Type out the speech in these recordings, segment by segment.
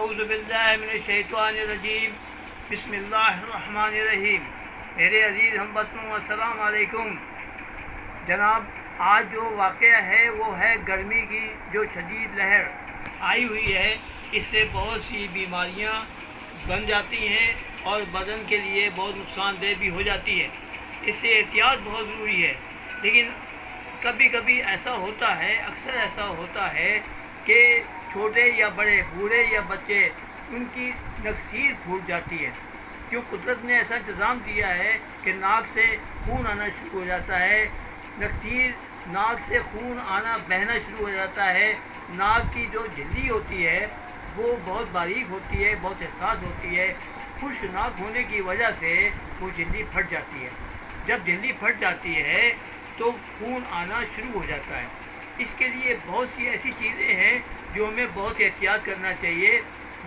اعوذ باللہ من الشیطان الرجیم بسم اللہ الرحمن الرحیم۔ میرے عزیز ہم وطنوں السلام علیکم۔ جناب، آج جو واقعہ ہے وہ ہے گرمی کی جو شدید لہر آئی ہوئی ہے، اس سے بہت سی بیماریاں بن جاتی ہیں اور بدن کے لیے بہت نقصان دہ بھی ہو جاتی ہے۔ اس سے احتیاط بہت ضروری ہے، لیکن کبھی کبھی ایسا ہوتا ہے، اکثر ایسا ہوتا ہے کہ چھوٹے یا بڑے، بوڑھے یا بچے، ان کی نکسیر پھوٹ جاتی ہے۔ کیوں قدرت نے ایسا انتظام دیا ہے کہ ناک سے خون آنا شروع ہو جاتا ہے، نکسیر ناک سے خون آنا بہنا شروع ہو جاتا ہے۔ ناک کی جو جھلی ہوتی ہے وہ بہت باریک ہوتی ہے، بہت حساس ہوتی ہے۔ خشک ناک ہونے کی وجہ سے وہ جھلی پھٹ جاتی ہے۔ جب جھلی پھٹ جاتی ہے تو خون آنا شروع ہو جاتا ہے۔ اس کے لیے بہت سی ایسی چیزیں ہیں جو ہمیں بہت احتیاط کرنا چاہیے۔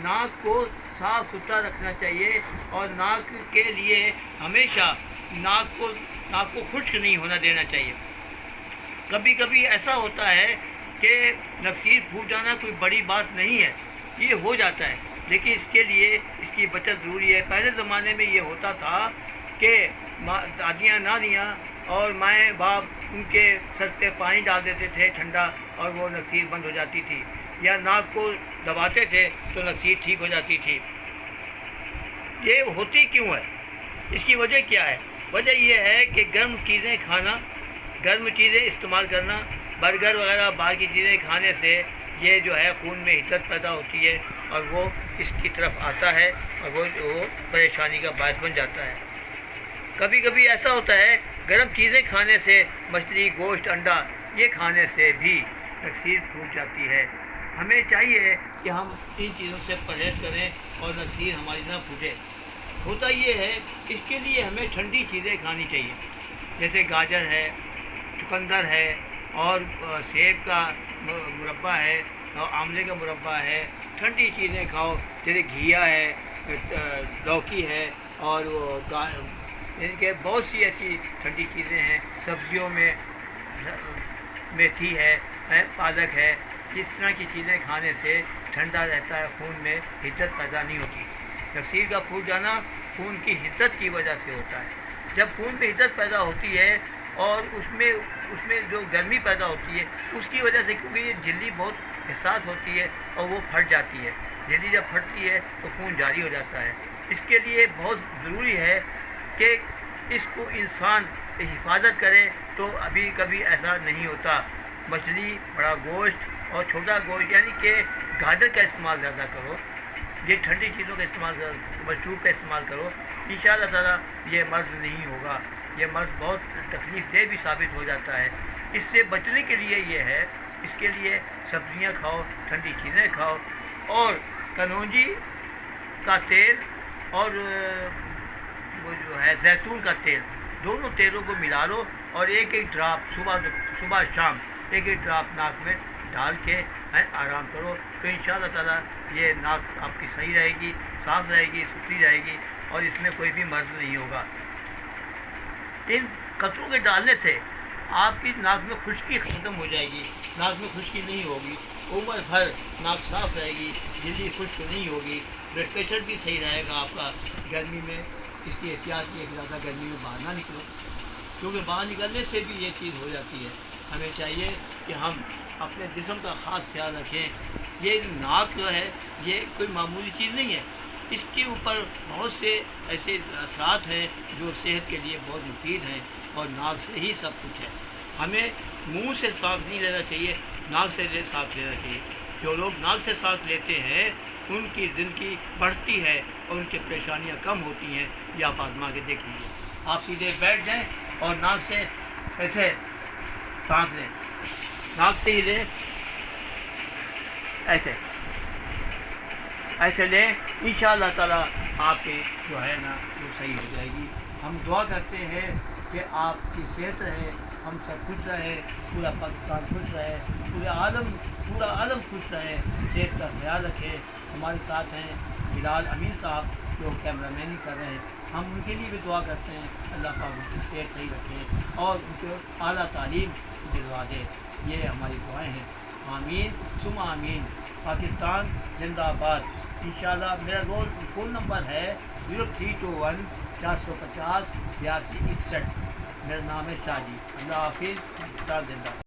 ناک کو صاف ستھرا رکھنا چاہیے اور ناک کے لیے ہمیشہ ناک کو خشک نہیں ہونا دینا چاہیے۔ کبھی کبھی ایسا ہوتا ہے کہ نکسیر پھوٹ جانا کوئی بڑی بات نہیں ہے، یہ ہو جاتا ہے، لیکن اس کے لیے اس کی بچت ضروری ہے۔ پہلے زمانے میں یہ ہوتا تھا کہ دادیاں نانیاں اور مائیں باپ ان کے سر پہ پانی ڈال دیتے تھے ٹھنڈا، اور وہ نکسیر بند ہو جاتی تھی، یا ناک کو دباتے تھے تو نکسیر ٹھیک ہو جاتی تھی۔ یہ ہوتی کیوں ہے؟ اس کی وجہ کیا ہے؟ وجہ یہ ہے کہ گرم چیزیں کھانا، گرم چیزیں استعمال کرنا، برگر وغیرہ باہر کی چیزیں کھانے سے یہ جو ہے خون میں حدت پیدا ہوتی ہے اور وہ اس کی طرف آتا ہے اور وہ پریشانی کا باعث بن جاتا ہے۔ کبھی کبھی ایسا ہوتا ہے گرم چیزیں کھانے سے، مچھلی، گوشت، انڈا، یہ کھانے سے بھی نکسیر پھوٹ جاتی ہے۔ ہمیں چاہیے کہ ہم ان چیزوں سے پرہیز کریں اور نکسیر ہماری نہ پھوٹے۔ ہوتا یہ ہے اس کے لیے ہمیں ٹھنڈی چیزیں کھانی چاہیے، جیسے گاجر ہے، چقندر ہے، اور سیب کا مربع ہے، اور آملے کا مربع ہے۔ ٹھنڈی چیزیں کھاؤ، جیسے گھیا ہے، لوکی ہے، اور یعنی کہ بہت سی ایسی ٹھنڈی چیزیں ہیں۔ سبزیوں میں میتھی ہے، پالک ہے، اس طرح کی چیزیں کھانے سے ٹھنڈا رہتا ہے، خون میں حدت پیدا نہیں ہوتی۔ نکسیر کا پھوٹ جانا خون کی حدت کی وجہ سے ہوتا ہے۔ جب خون میں حدت پیدا ہوتی ہے اور اس میں جو گرمی پیدا ہوتی ہے اس کی وجہ سے، کیونکہ یہ جھلی بہت حساس ہوتی ہے اور وہ پھٹ جاتی ہے۔ جھلی جب پھٹتی ہے تو خون جاری ہو جاتا ہے۔ اس کے لیے بہت ضروری ہے کہ اس کو انسان حفاظت کرے، تو ابھی کبھی ایسا نہیں ہوتا۔ مچھلی، بڑا گوشت اور چھوٹا گوشت، یعنی کہ گاجر کا استعمال زیادہ کرو، یہ ٹھنڈی چیزوں کا استعمال کرو، مشروب کا استعمال کرو، انشاءاللہ تعالیٰ یہ مرض نہیں ہوگا۔ یہ مرض بہت تکلیف دہ بھی ثابت ہو جاتا ہے۔ اس سے بچنے کے لیے یہ ہے، اس کے لیے سبزیاں کھاؤ، ٹھنڈی چیزیں کھاؤ، اور کلونجی کا تیل اور وہ جو ہے زیتون کا تیل، دونوں تیلوں کو ملا لو اور ایک ایک ڈراپ صبح شام ایک ایک ڈراپ ناک میں ڈال کے آرام کرو، تو انشاءاللہ تعالیٰ یہ ناک آپ کی صحیح رہے گی، صاف رہے گی، ستھری رہے گی، اور اس میں کوئی بھی مرض نہیں ہوگا۔ ان قطروں کے ڈالنے سے آپ کی ناک میں خشکی ختم ہو جائے گی، ناک میں خشکی نہیں ہوگی، عمر بھر ناک صاف رہے گی، جلدی خشک نہیں ہوگی، بلڈ پریشر بھی صحیح رہے گا آپ کا۔ گرمی میں اس کی احتیاط کی ہے کہ زیادہ گرمی میں باہر نہ نکلو، کیونکہ باہر نکلنے سے بھی یہ چیز ہو جاتی ہے۔ ہمیں چاہیے کہ ہم اپنے جسم کا خاص خیال رکھیں۔ یہ ناک جو ہے یہ کوئی معمولی چیز نہیں ہے، اس کے اوپر بہت سے ایسے اثرات ہیں جو صحت کے لیے بہت مفید ہیں، اور ناک سے ہی سب کچھ ہے۔ ہمیں منہ سے سانس نہیں لینا چاہیے، ناک سے سانس لینا چاہیے۔ جو لوگ ناک سے سانس لیتے ہیں ان کی زندگی بڑھتی ہے اور ان کی پریشانیاں کم ہوتی ہیں۔ یہ آپ آزما کے دیکھ لیجیے۔ آپ سیدھے بیٹھ جائیں اور ناک سے ایسے سانس لیں، ناک سے ہی لیں، ایسے لیں، انشاءاللہ تعالیٰ آپ کی جو ہے نا وہ صحیح ہو جائے گی۔ ہم دعا کرتے ہیں کہ آپ کی صحت رہے، ہم سب خوش رہے، پورا پاکستان خوش رہے، پورا عالم خوش رہے، صحت کا خیال رکھے۔ ہمارے ساتھ ہیں بلال امین صاحب جو کیمرہ مینی کر رہے ہیں، ہم ان کے لیے بھی دعا کرتے ہیں اللہ پاک ان کی صحت صحیح رکھے اور ان کو اعلیٰ تعلیم دلوا دے۔ یہ ہماری دعائیں ہیں۔ آمین ثم آمین۔ پاکستان زندہ باد۔ انشاءاللہ میرا فون نمبر ہے 0321 450 8261. میرا نام ہے شاہ جی. اللہ حافظ. زندہ.